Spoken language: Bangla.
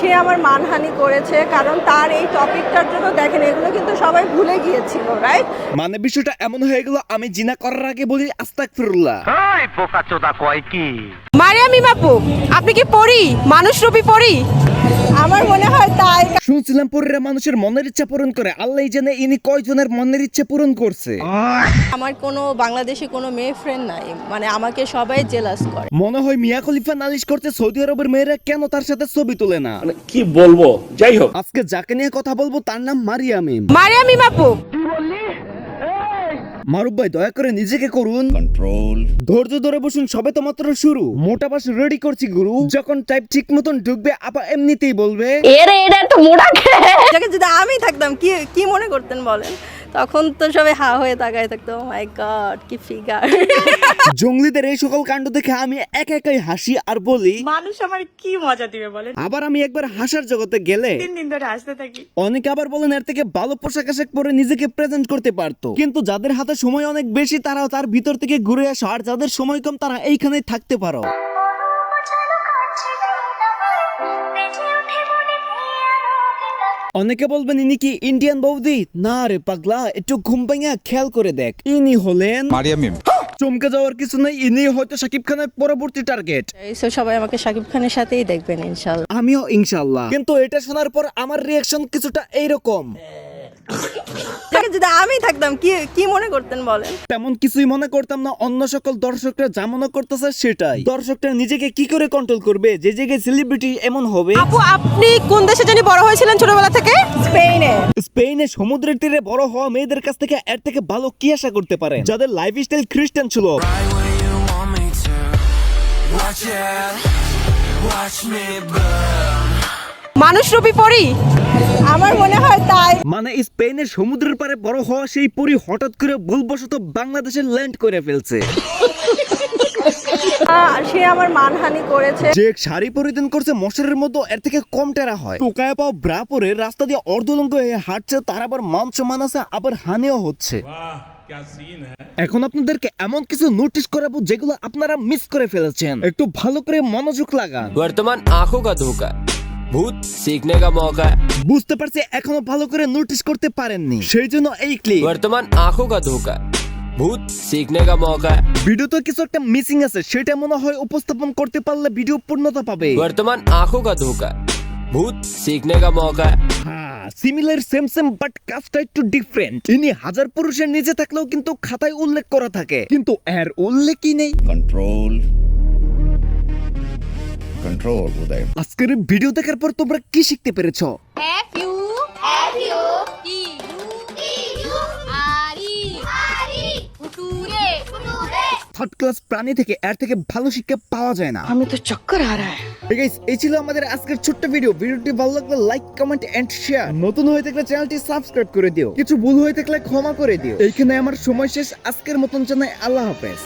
সে আমার মানহানি করেছে, কারণ তার এই টপিকটার জন্য দেখেন এগুলো কিন্তু সবাই ভুলে গিয়েছিল, রাইট? মানে বিষয়টা এমন হয়ে গেল, আমি জিনা করার আগে বলি আস্তাগফিরুল্লাহ। এই বোকাচোদা কয় কি? মারিয়াম আপু, আপনি কি পড়ি মানুষ রূপী পড়ি? আমার মনে হয় তাই। শুনছিলাম পরেরা মানুষের মনের ইচ্ছা পূরণ করে, আল্লাহই জানে ইনি কয়জনের মনের ইচ্ছা পূরণ করছে। আমার কোনো বাংলাদেশে কোনো মেয়ে ফ্রেন্ড নাই, মানে আমাকে সবাই জেলাস করে। মনে হয় মিয়া খলিফা নালিশ করতে সৌদি আরবের মেয়েরা কেন তার সাথে ছবি তোলে না। কি বলবো, যাই হোক। আজকে যাকে নিয়ে কথা বলবো তার নাম মারিয়াম। মারিয়াম আপু, মারুফ ভাই দয়া করে নিজেকে করুন কন্ট্রোল, ধৈর্য ধরে বসুন, সবে তো মাত্র শুরু। মোটা বাস রেডি করছি গুরু, যখন টাইপ ঠিক মতন ঢুকবে আপা এমনিতেই বলবে এটা তো মোড়া যাকে যদি আমি থাকতাম কি কি মনে করতেন বলেন? তখন তো সবাই হা হয়ে তাকায় থাকতো, মাই গড কি ফিগার। জঙ্গলিদের এই সকল কাণ্ড দেখে আমি একা একাই হাসি আর বলি মানুষ আমার কি মজা দিবে বলেন। আবার আমি একবার হাসার জগতে গেলে 3 দিন ধরে হাসতে থাকি। অনেকে আবার বলেন এর থেকে ভালো পোশাক আশাক পরে নিজেকে প্রেজেন্ট করতে পারতো, কিন্তু যাদের হাতে সময় অনেক বেশি তারাও তার ভিতর থেকে ঘুরে আসো, আর যাদের সময় কম তারা এইখানেই থাকতে পারো। অনেকে বলবেন ইনি কি ইন্ডিয়ান বৌদি? না রে পাগলা, একটু ঘুম ভাঙা খেয়াল করে দেখ, ইনি হলেন মারিয়াম। চমকে যাওয়ার কিছু নেই, ইনি হয়তো শাকিব খানের পরবর্তী টার্গেট। সো সবাই আমাকে শাকিব খানের সাথেই দেখবেন ইনশাআল্লাহ। আমিও ইনশাআল্লাহ। কিন্তু এটা শোনার পর আমার রিয়াকশন কিছুটা এইরকম। যাকে যদি আমি থাকতাম কি কি মনে করতেন বলেন? তেমন কিছুই মনে করতাম না, অন্য সকল দর্শকরা যা মনে করতেছে সেটাই। দর্শকরা নিজেকে কি করে কন্ট্রোল করবে যে জায়গায় সেলিব্রিটি এমন হবে? আপু, আপনি কোন দেশে জানি বড় হয়েছিলেন ছোটবেলা থেকে? স্পেনে। স্পেনে সমুদ্রের তীরে বড় হওয়া মেয়েদের কাছ থেকে এর থেকে ভালো কি আশা করতে পারে, যাদের লাইফস্টাইল খ্রিস্টান ছিল। মানুষ রূপী পড়ি? আমার মনে হয় তাই। মানে স্পেনের সমুদ্রের পারে বড় হওয়া সেই পরি হঠাৎ করে ভুলবশত বাংলাদেশে ল্যান্ড করে ফেলছে। সে আমার মানহানি করেছে। যে শাড়ি পরিধান করছে মশারের মতো, এর থেকে কম টেরা হয়। টোকায় পাও ব্রা পরে রাস্তা দিয়ে অর্ধলঙ্গ হয়ে হাঁটছে, তার আবার মান সম্মান আছে, আবার হানিও হচ্ছে। এখন আপনাদেরকে এমন কিছু নোটিশ করাবো যেগুলো আপনারা মিস করে ফেলেছেন, একটু ভালো করে মনোযোগ লাগান। वर्तमान आंखों का धोखा भूत सीखने का मौका है। বুঝতে পারছি এখনো ভালো করে নোটিশ করতে পারেননি, সেই জন্য এই ক্লিপ। वर्तमान आंखों का धोखा भूत सीखने का मौका है। ভিডিওতে কিছু একটা মিসিং আছে, সেটা মনে হয় উপস্থাপন করতে পারলে ভিডিও পূর্ণতা পাবে। वर्तमान आंखों का धोखा भूत सीखने का मौका है। হ্যাঁ, সিমিলার সেম সেম বাট কাজটা একটু ডিফারেন্ট। ইনি হাজার পুরুষের নিচে থাকলেও কিন্তু খাতায় উল্লেখ করা থাকে, কিন্তু এর উল্লেখই নেই। কন্ট্রোল কন্ট্রোল উদয়। আজকের ভিডিও দেখার পর তোমরা কি শিখতে পেরেছো? থার্ড ক্লাস প্রাণী থেকে এর থেকে ভালো শিক্ষা পাওয়া যায় না। আমি তো চক্কর আ রা হ্যায়। Hey guys, এই ছিল আমাদের আজকের ছোট্ট ভিডিও। ভিডিওটি ভালো লাগলে লাইক, কমেন্ট এন্ড শেয়ার। নতুন হয়ে থাকলে চ্যানেলটি সাবস্ক্রাইব করে দিও, কিছু ভুল হয়ে থাকলে ক্ষমা করে দিও। এইখানে আমার সময় শেষ। আজকের মতন জানাই আল্লাহ হাফেজ।